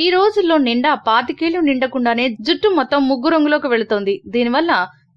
ఈ రోజుల్లో నిండా 25 నిండకుండానే జుట్టు మొత్తం ముగ్గు రంగులోకి వెళుతోంది. దీనివల్ల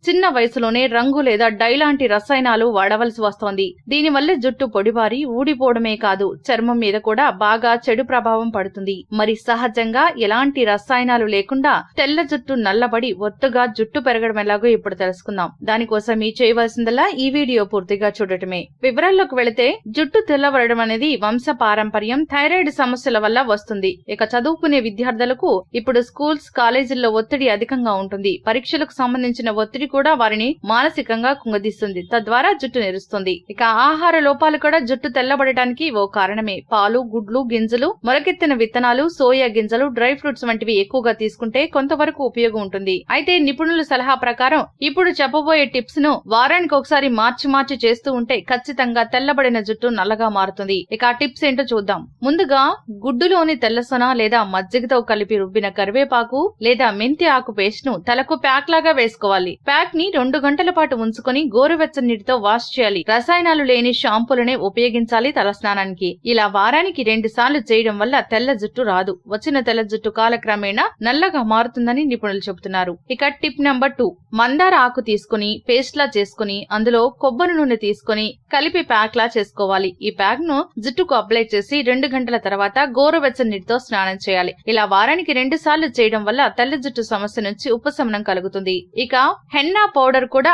చిన్న వయసులోనే రంగు లేదా డై లాంటి రసాయనాలు వాడవలసి వస్తోంది. దీనివల్ల జుట్టు పొడిబారి ఊడిపోవడమే కాదు, చర్మం మీద కూడా బాగా చెడు ప్రభావం పడుతుంది. మరి సహజంగా ఎలాంటి రసాయనాలు లేకుండా తెల్ల జుట్టు నల్లబడి ఒత్తుగా జుట్టు పెరగడం ఎలాగో ఇప్పుడు తెలుసుకుందాం. దానికోసం మీ చేయవలసిందల్లా ఈ వీడియో పూర్తిగా చూడటమే. వివరాల్లోకి వెళితే జుట్టు తెల్లబడడం అనేది వంశ పారంపర్యం, థైరాయిడ్ సమస్యల వల్ల వస్తుంది. ఇక చదువుకునే విద్యార్థులకు ఇప్పుడు స్కూల్స్, కాలేజీల్లో ఒత్తిడి అధికంగా ఉంటుంది. పరీక్షలకు సంబంధించిన ఒత్తిడి కూడా వారిని మానసికంగా కుంగదీస్తుంది, తద్వారా జుట్టు నెరుస్తుంది. ఇక ఆహార లోపాలు కూడా జుట్టు తెల్లబడటానికి ఓ కారణమే. పాలు, గుడ్లు, గింజలు, మొలకెత్తిన విత్తనాలు, సోయా గింజలు, డ్రై ఫ్రూట్స్ వంటివి ఎక్కువగా తీసుకుంటే కొంతవరకు ఉపయోగం ఉంటుంది. అయితే నిపుణుల సలహా ప్రకారం ఇప్పుడు చెప్పబోయే టిప్స్ ను వారానికి ఒకసారి మార్చి చేస్తూ ఉంటే ఖచ్చితంగా తెల్లబడిన జుట్టు నల్లగా మారుతుంది. ఇక ఆ టిప్స్ ఏంటో చూద్దాం. ముందుగా గుడ్డులోని తెల్లసొన లేదా మజ్జిగతో కలిపి రుబ్బిన కరివేపాకు లేదా మెంతి ఆకు పేస్ట్ ను తలకు ప్యాక్ లాగా వేసుకోవాలి. ప్యాక్ ని 2 గంటల పాటు ఉంచుకొని గోరువెచ్చని నీటితో వాష్ చేయాలి. రసాయనాలు లేని షాంపూలనే ఉపయోగించాలి తలస్నానానికి. ఇలా వారానికి 2 సార్లు చేయడం వల్ల తెల్ల జుట్టు రాదు. వచ్చిన తెల్ల జుట్టు కాలక్రమేణా నల్లగా మారుతుందని నిపుణులు చెబుతున్నారు. ఇక టిప్ నెంబర్ 2, మందార ఆకు తీసుకుని పేస్ట్ లా చేసుకుని అందులో కొబ్బరి నూనె తీసుకుని కలిపి ప్యాక్ లా చేసుకోవాలి. ఈ ప్యాక్ ను జుట్టుకు అప్లై చేసి 2 గంటల తర్వాత గోరువెచ్చని నీటితో స్నానం చేయాలి. ఇలా వారానికి 2 సార్లు చేయడం వల్ల తెల్ల జుట్టు సమస్య నుంచి ఉపశమనం కలుగుతుంది. ఇక హెన్నా పౌడర్ కూడా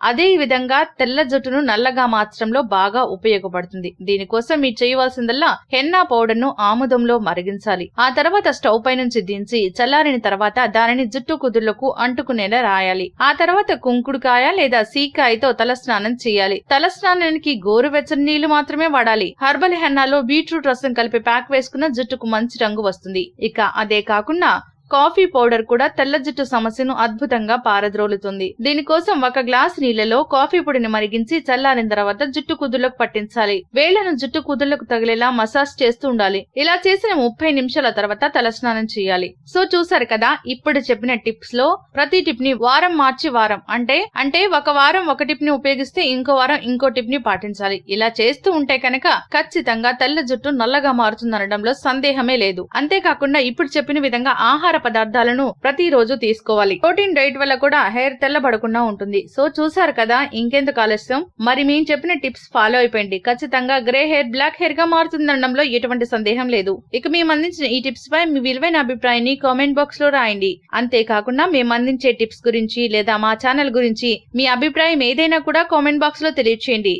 అదే విధంగా తెల్ల జుట్టును నల్లగా మార్చడంలో బాగా ఉపయోగపడుతుంది. దీనికోసం మీరు చేయవలసిందల్లా హెన్నా పౌడర్ ను ఆముదంలో మరిగించాలి. ఆ తర్వాత స్టవ్ పై నుంచి దించి చల్లారిన తర్వాత దానిని జుట్టు కుదుళ్లకు అంటుకునేలా రాయాలి. ఆ తర్వాత కుంకుడుకాయ లేదా సీకాయతో తలస్నానం చేయాలి. తలస్నానానికి గోరువెచ్చని నీళ్లు మాత్రమే వాడాలి. హర్బల్ హెన్నాలో బీట్రూట్ రసం కలిపి ప్యాక్ వేసుకున్న జుట్టుకు మంచి రంగు వస్తుంది. ఇక అదే కాకుండా కాఫీ పౌడర్ కూడా తెల్ల జుట్టు సమస్యను అద్భుతంగా పారద్రోలుతుంది. దీనికోసం 1 గ్లాస్ నీళ్లలో కాఫీ పొడిని మరిగించి చల్లారిన తర్వాత జుట్టు కుదుళ్లకు పట్టించాలి. వేళ్లను జుట్టు కుదుళ్లకు తగిలేలా మసాజ్ చేస్తూ ఉండాలి. ఇలా చేసిన 30 నిమిషాల తర్వాత తలస్నానం చేయాలి. సో చూసారు కదా, ఇప్పుడు చెప్పిన టిప్స్ లో ప్రతి టిప్ ని వారం మార్చి వారం అంటే ఒక వారం ఒక టిప్ ని ఉపయోగిస్తే ఇంకో వారం ఇంకో టిప్ ని పాటించాలి. ఇలా చేస్తూ ఉంటే కనుక ఖచ్చితంగా తెల్ల జుట్టు నల్లగా మారుతుందనడంలో సందేహమే లేదు. అంతేకాకుండా ఇప్పుడు చెప్పిన విధంగా ఆహార పదార్థాలను ప్రతిరోజు తీసుకోవాలి. ప్రోటీన్ డైట్ వల్ల కూడా హెయిర్ తెల్లబడకుండా ఉంటుంది. సో చూసారు కదా, ఇంకెందుకు ఆలస్యం, మరి మేము చెప్పిన టిప్స్ ఫాలో అయిపోయింది. ఖచ్చితంగా గ్రే హెయిర్ బ్లాక్ హెయిర్ గా మారుతుందనడంలో ఎటువంటి సందేహం లేదు. ఇక మేము అందించిన ఈ టిప్స్ పై మీ విలువైన అభిప్రాయాన్ని కామెంట్ బాక్స్ లో రాయండి. అంతేకాకుండా మేము అందించే టిప్స్ గురించి లేదా మా ఛానల్ గురించి మీ అభిప్రాయం ఏదైనా కూడా కామెంట్ బాక్స్ లో తెలియచేయండి.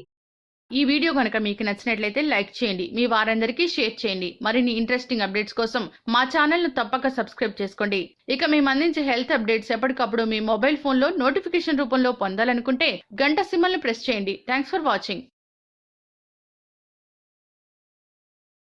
ఈ వీడియో కనుక మీకు నచ్చినట్లయితే లైక్ చేయండి, మీ వారందరికీ షేర్ చేయండి. మరిన్ని ఇంట్రెస్టింగ్ అప్డేట్స్ కోసం మా ఛానల్ ను తప్పక సబ్స్క్రైబ్ చేసుకోండి. ఇక మేము అందించే హెల్త్ అప్డేట్స్ ఎప్పటికప్పుడు మీ మొబైల్ ఫోన్ లో నోటిఫికేషన్ రూపంలో పొందాలనుకుంటే గంట సింబల్ ని ప్రెస్ చేయండి. Thanks for watching.